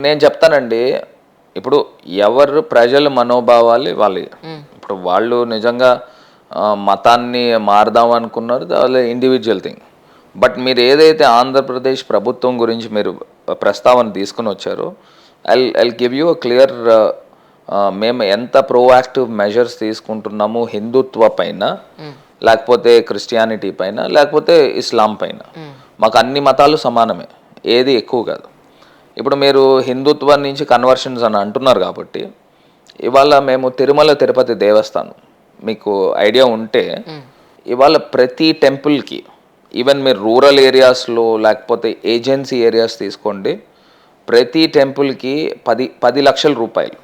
నేను చెప్తానండి. ఇప్పుడు ఎవరు ప్రజల మనోభావాలు వాళ్ళవి. ఇప్పుడు వాళ్ళు నిజంగా మతాన్ని మారదాం అనుకున్నారు. వాళ్ళ ఇండివిజువల్ థింగ్. బట్ మీరు ఏదైతే ఆంధ్రప్రదేశ్ ప్రభుత్వం గురించి మీరు ప్రస్తావన తీసుకుని వచ్చారో, I give you a clear మేము ఎంత ప్రోయాక్టివ్ మెజర్స్ తీసుకుంటున్నాము హిందుత్వ పైన, లేకపోతే క్రిస్టియానిటీ పైన, లేకపోతే ఇస్లాం పైన. మాకు అన్ని మతాలు సమానమే, ఏది ఎక్కువ కాదు. ఇప్పుడు మీరు హిందుత్వం నుంచి కన్వర్షన్స్ అని అంటున్నారు కాబట్టి, ఇవాళ మేము తిరుమల తిరుపతి దేవస్థానం మీకు ఐడియా ఉంటే, ఇవాళ ప్రతి టెంపుల్కి, ఈవెన్ మీరు రూరల్ ఏరియాస్లో లేకపోతే ఏజెన్సీ ఏరియాస్ తీసుకోండి, ప్రతి టెంపుల్కి 10 లక్షల రూపాయలు.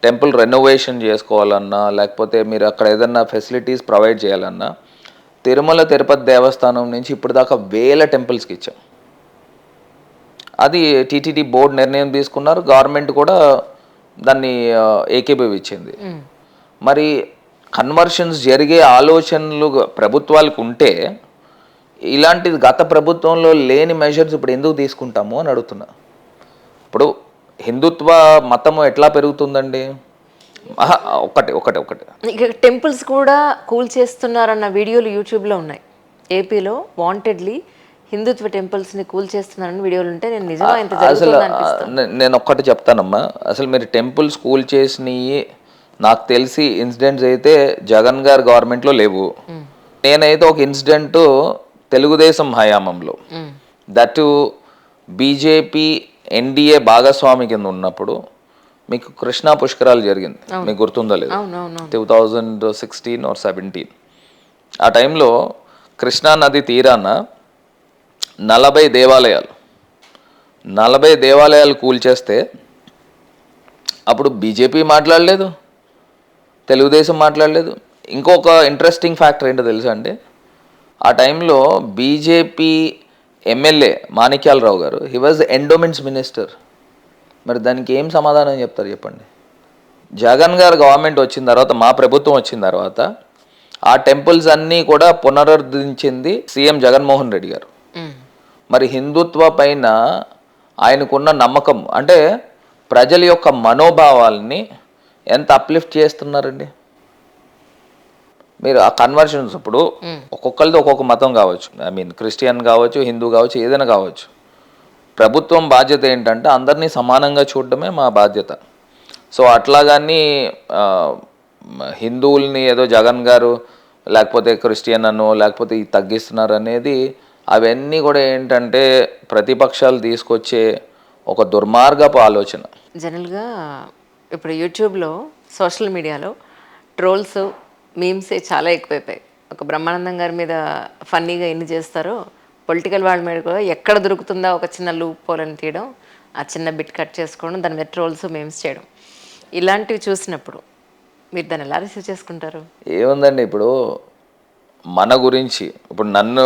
టెంపుల్ రెనోవేషన్ చేసుకోవాలన్నా, లేకపోతే మీరు అక్కడ ఏదన్నా ఫెసిలిటీస్ ప్రొవైడ్ చేయాలన్నా, తిరుమల తిరుపతి దేవస్థానం నుంచి ఇప్పుడు దాకా వేల టెంపుల్స్కి ఇచ్చాం. అది టీటీడీ బోర్డు నిర్ణయం తీసుకున్నారు, గవర్నమెంట్ కూడా దాన్ని ఏకీభవించింది. మరి కన్వర్షన్స్ జరిగే ఆలోచనలు ప్రభుత్వాలకు ఉంటే, ఇలాంటిది గత ప్రభుత్వంలో లేని మెజర్స్ ఇప్పుడు ఎందుకు తీసుకుంటాము అని అడుగుతున్నా. ఇప్పుడు హిందుత్వ మతము ఎట్లా పెరుగుతుందండి? ఒకటి ఇక టెంపుల్స్ కూడా కూల్ చేస్తున్నారన్న వీడియోలు యూట్యూబ్లో ఉన్నాయి. ఏపీలో వాంటెడ్లీ హిందుత్వ టెంపుల్స్ని కూల్ చేస్తున్నారని వీడియోలు ఉంటే నేను నిజంగా ఇంత జరుగుతుందా అనిపిస్తుంది. నేను ఒక్కటి చెప్తానమ్మా. అసలు మీరు టెంపుల్స్ కూల్ చేసినవి నాకు తెలిసి ఇన్సిడెంట్స్ అయితే జగన్ గారి గవర్నమెంట్లో లేవు. నేనైతే ఒక ఇన్సిడెంట్ తెలుగుదేశం హయాంలో, దట్ బీజేపీ ఎన్డీఏ భాగస్వామి కింద ఉన్నప్పుడు మీకు కృష్ణా పుష్కరాలు జరిగింది, మీకు గుర్తుందో లేదు, 2016 or 17. ఆ టైంలో కృష్ణా నది తీరాన 40 దేవాలయాలు కూల్చేస్తే అప్పుడు బీజేపీ మాట్లాడలేదు, తెలుగుదేశం మాట్లాడలేదు. ఇంకొక ఇంట్రెస్టింగ్ ఫ్యాక్టర్ ఏంటో తెలుసా అండి? ఆ టైంలో బీజేపీ ఎమ్మెల్యే మాణిక్యాలరావు గారు, హీ వాజ్ ఎండోమెంట్స్ మినిస్టర్. మరి దానికి ఏం సమాధానం చెప్తారు చెప్పండి? జగన్ గారు గవర్నమెంట్ వచ్చిన తర్వాత, మా ప్రభుత్వం వచ్చిన తర్వాత, ఆ టెంపుల్స్ అన్నీ కూడా పునరుద్ధరించింది సీఎం జగన్మోహన్ రెడ్డి గారు. మరి హిందుత్వ పైన ఆయనకున్న నమ్మకం అంటే ప్రజల యొక్క మనోభావాల్ని ఎంత అప్లిఫ్ట్ చేస్తున్నారండి మీరు. ఆ కన్వర్షన్స్ ఇప్పుడు ఒక్కొక్కరిది ఒక్కొక్క మతం కావచ్చు, ఐ మీన్ క్రిస్టియన్ కావచ్చు, హిందూ కావచ్చు, ఏదైనా కావచ్చు. ప్రభుత్వం బాధ్యత ఏంటంటే అందరినీ సమానంగా చూడడమే మా బాధ్యత. సో అట్లాగాని హిందువుల్ని ఏదో జగన్ గారు లేకపోతే క్రిస్టియన్ అనో లేకపోతే ఇది తగ్గిస్తున్నారు అనేది, అవన్నీ కూడా ఏంటంటే ప్రతిపక్షాలు తీసుకొచ్చే ఒక దుర్మార్గపు ఆలోచన. జనరల్గా ఇప్పుడు యూట్యూబ్లో, సోషల్ మీడియాలో ట్రోల్స్, మీమ్సే చాలా ఎక్కువైపోయాయి. ఒక బ్రహ్మానందం గారి మీద ఫన్నీగా ఎన్ని చేస్తారో, పొలిటికల్ వాళ్ళ మీద కూడా ఎక్కడ దొరుకుతుందా ఒక చిన్న లూప్ పోలని తీయడం, ఆ చిన్న బిట్ కట్ చేసుకోవడం, దాని మీద ట్రోల్స్, మీమ్స్ చేయడం, ఇలాంటివి చూసినప్పుడు మీరు దాన్ని ఎలా రిసీవ్ చేసుకుంటారు? ఏముందండి, ఇప్పుడు మన గురించి ఇప్పుడు నన్ను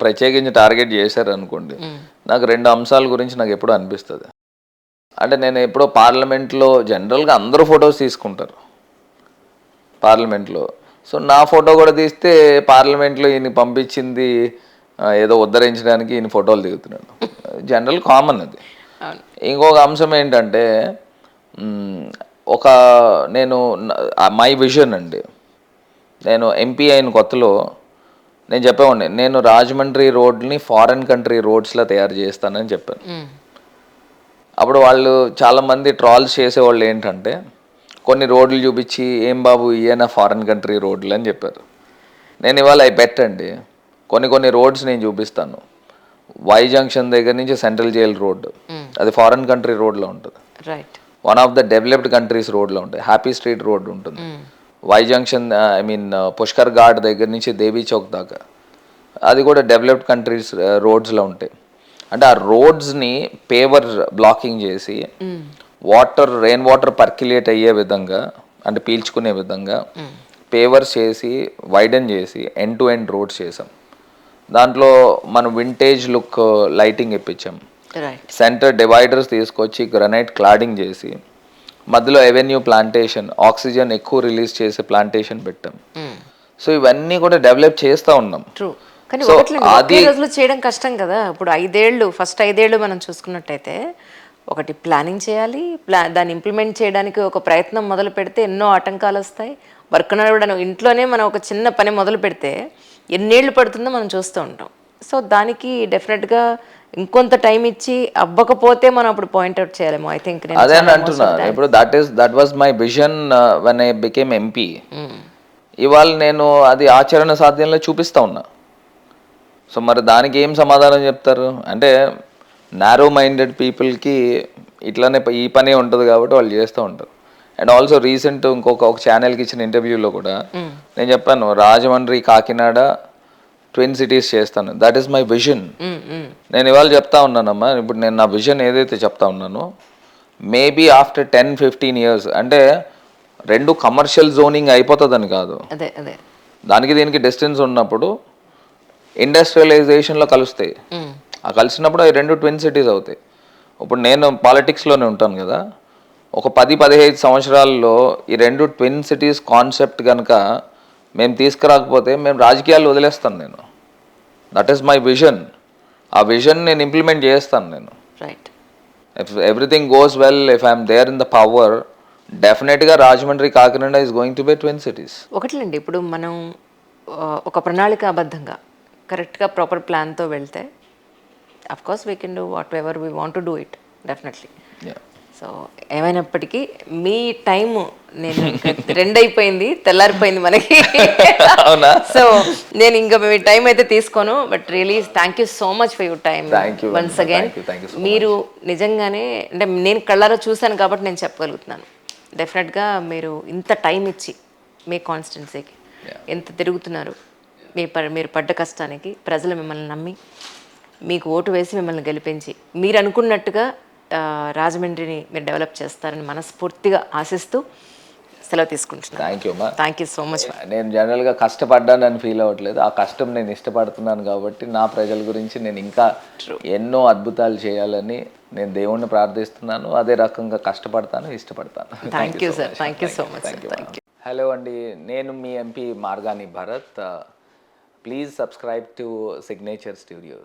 ప్రత్యేకించి టార్గెట్ చేశారు అనుకోండి, నాకు 2 అంశాల గురించి నాకు ఎప్పుడూ అనిపిస్తుంది. అంటే నేను ఎప్పుడో పార్లమెంట్లో జనరల్గా అందరూ ఫొటోస్ తీసుకుంటారు పార్లమెంట్లో. సో నా ఫోటో కూడా తీస్తే పార్లమెంట్లో ఈయన పంపించింది ఏదో ఉద్ధరించడానికి ఈయన ఫోటోలు దిగుతున్నాడు, జనరల్ కామన్ అది. ఇంకొక అంశం ఏంటంటే, నేను మై విజన్ అండి, నేను ఎంపీ అయిన కొత్తలో నేను చెప్పేవాడిని, నేను రాజమండ్రి రోడ్ని ఫారెన్ కంట్రీ రోడ్స్లో తయారు చేస్తానని చెప్పాను. అప్పుడు వాళ్ళు చాలామంది ట్రాల్స్ చేసేవాళ్ళు ఏంటంటే, కొన్ని రోడ్లు చూపించి ఏం బాబు ఇయేనా ఫారెన్ కంట్రీ రోడ్లు అని చెప్పారు. నేను ఇవాళ అవి పెట్టండి, కొన్ని రోడ్స్ నేను చూపిస్తాను. వై జంక్షన్ దగ్గర నుంచి సెంట్రల్ జైల్ రోడ్, అది ఫారెన్ కంట్రీ రోడ్లో ఉంటుంది. One of the developed countries రోడ్లో ఉంటాయి. హ్యాపీ స్ట్రీట్ రోడ్ ఉంటుంది. Y junction, I mean Pushkar ghat దగ్గర నుంచి దేవీ చౌక్ దాకా, అది కూడా డెవలప్డ్ కంట్రీస్ రోడ్స్లో ఉంటాయి. అంటే ఆ రోడ్స్ని పేవర్ బ్లాకింగ్ చేసి రెయిన్ వాటర్ పర్క్యులేట్ అయ్యే విధంగా, అంటే పీల్చుకునే విధంగా పేవర్స్ చేసి వైడెన్ చేసి ఎండ్ టు ఎండ్ రోడ్స్ చేసాం. దాంట్లో మనం వింటేజ్ లుక్ లైటింగ్ ఇప్పించాం. సెంటర్ డివైడర్స్ తీసుకొచ్చి గ్రనైట్ క్లాడింగ్ చేసి మధ్యలో ఎవెన్యూ ప్లాంటేషన్, ఆక్సిజన్ ఎక్కువ రిలీజ్ చేసే ప్లాంటేషన్ పెట్టాం. సో ఇవన్నీ కూడా డెవలప్ చేస్తూ ఉన్నాం. కానీ ఒకే రోజులో చేయడం కష్టం కదా. ఇప్పుడు ఫస్ట్ 5 ఏళ్ళు మనం చూసుకున్నట్టయితే ఒకటి ప్లానింగ్ చేయాలి, దాన్ని ఇంప్లిమెంట్ చేయడానికి ఒక ప్రయత్నం మొదలు పెడితే ఎన్నో ఆటంకాలు వస్తాయి. వర్క్ నడవడం ఇంట్లోనే మనం ఒక చిన్న పని మొదలు పెడితే ఎన్నేళ్ళు పడుతుందో మనం చూస్తూ ఉంటాం. సో దానికి డెఫినెట్గా ఇంకొంత టైం ఇచ్చి అవ్వకపోతే మనం అప్పుడు పాయింట్అవుట్ చేయాలేమో. ఐ థింక్ అదే అని అంటున్నా. ఇప్పుడు that was my vision when I became MP. ఇవాళ నేను అది ఆచరణ సాధ్యంలో చూపిస్తా ఉన్నా. సో మరి దానికి ఏం సమాధానం చెప్తారు అంటే, నారో మైండెడ్ పీపుల్కి ఇట్లానే ఈ పనే ఉంటుంది కాబట్టి వాళ్ళు చేస్తూ ఉంటారు. అండ్ ఆల్సో రీసెంట్ ఒక ఛానల్కి ఇచ్చిన ఇంటర్వ్యూలో కూడా నేను చెప్పాను, రాజమండ్రి కాకినాడ ట్విన్ సిటీస్ చేస్తాను. That is my vision. నేను ఇవాళ చెప్తా ఉన్నానమ్మా, ఇప్పుడు నేను నా విజన్ ఏదైతే చెప్తా ఉన్నానో, మేబీ ఆఫ్టర్ 10-15 years, అంటే రెండు కమర్షియల్ జోనింగ్ అయిపోతుందని కాదు, అదే అదే దానికి దీనికి డిస్టెన్స్ ఉన్నప్పుడు ఇండస్ట్రియలైజేషన్లో కలుస్తాయి. ఆ కలిసినప్పుడు అవి రెండు ట్విన్ సిటీస్ అవుతాయి. ఇప్పుడు నేను పాలిటిక్స్లోనే ఉంటాను కదా, ఒక 10-15 సంవత్సరాల్లో ఈ రెండు ట్విన్ సిటీస్ కాన్సెప్ట్ కనుక మేము తీసుకురాకపోతే మేము రాజకీయాలు వదిలేస్తాను. నేను దట్ ఈస్ మై విజన్. ఆ విజన్ నేను ఇంప్లిమెంట్ చేస్తాను. నేను right, if everything goes well, if I'm there in the power, డెఫినెట్గా Rajahmundry Kakinada is going to be twin cities. ఒకటిలేండి, ఇప్పుడు మనం ఒక ప్రణాళికాబద్ధంగా కరెక్ట్గా ప్రాపర్ ప్లాన్తో వెళ్తే of course we can do whatever we want to do it definitely. So ఏమైనప్పటికీ మీ టైము నేను ఇంకా 2 అయిపోయింది, తెల్లారిపోయింది మనకి. అవునా? సో నేను ఇంకా మీ టైం అయితే తీసుకోను. But really thank you so much for your time once again. మీరు నిజంగానే అంటే నేను కళ్ళారా చూశాను కాబట్టి నేను చెప్పగలుగుతున్నాను. డెఫినెట్గా మీరు ఇంత టైం ఇచ్చి మీ కాన్స్టిట్యున్సీకి ఎంత తిరుగుతున్నారు, మీరు పడ్డ కష్టానికి ప్రజలు మిమ్మల్ని నమ్మి మీకు ఓటు వేసి మిమ్మల్ని గెలిపించి మీరు అనుకున్నట్టుగా రాజమండ్రిని మీరు డెవలప్ చేస్తారని మనస్ఫూర్తిగా ఆశిస్తూ సెలవు తీసుకుంటున్నాను. థ్యాంక్ యూ అమ్మా. Thank you so much. నేను జనరల్గా కష్టపడ్డానని ఫీల్ అవ్వట్లేదు. ఆ కష్టం నేను ఇష్టపడుతున్నాను కాబట్టి నా ప్రజల గురించి నేను ఇంకా ఎన్నో అద్భుతాలు చేయాలని నేను దేవుణ్ణి ప్రార్థిస్తున్నాను. అదే రకంగా కష్టపడతాను, ఇష్టపడతాను. Thank you sir, thank you so much. Hello అండి, నేను మీ MP Margani Bharat. Please subscribe to Signature studio.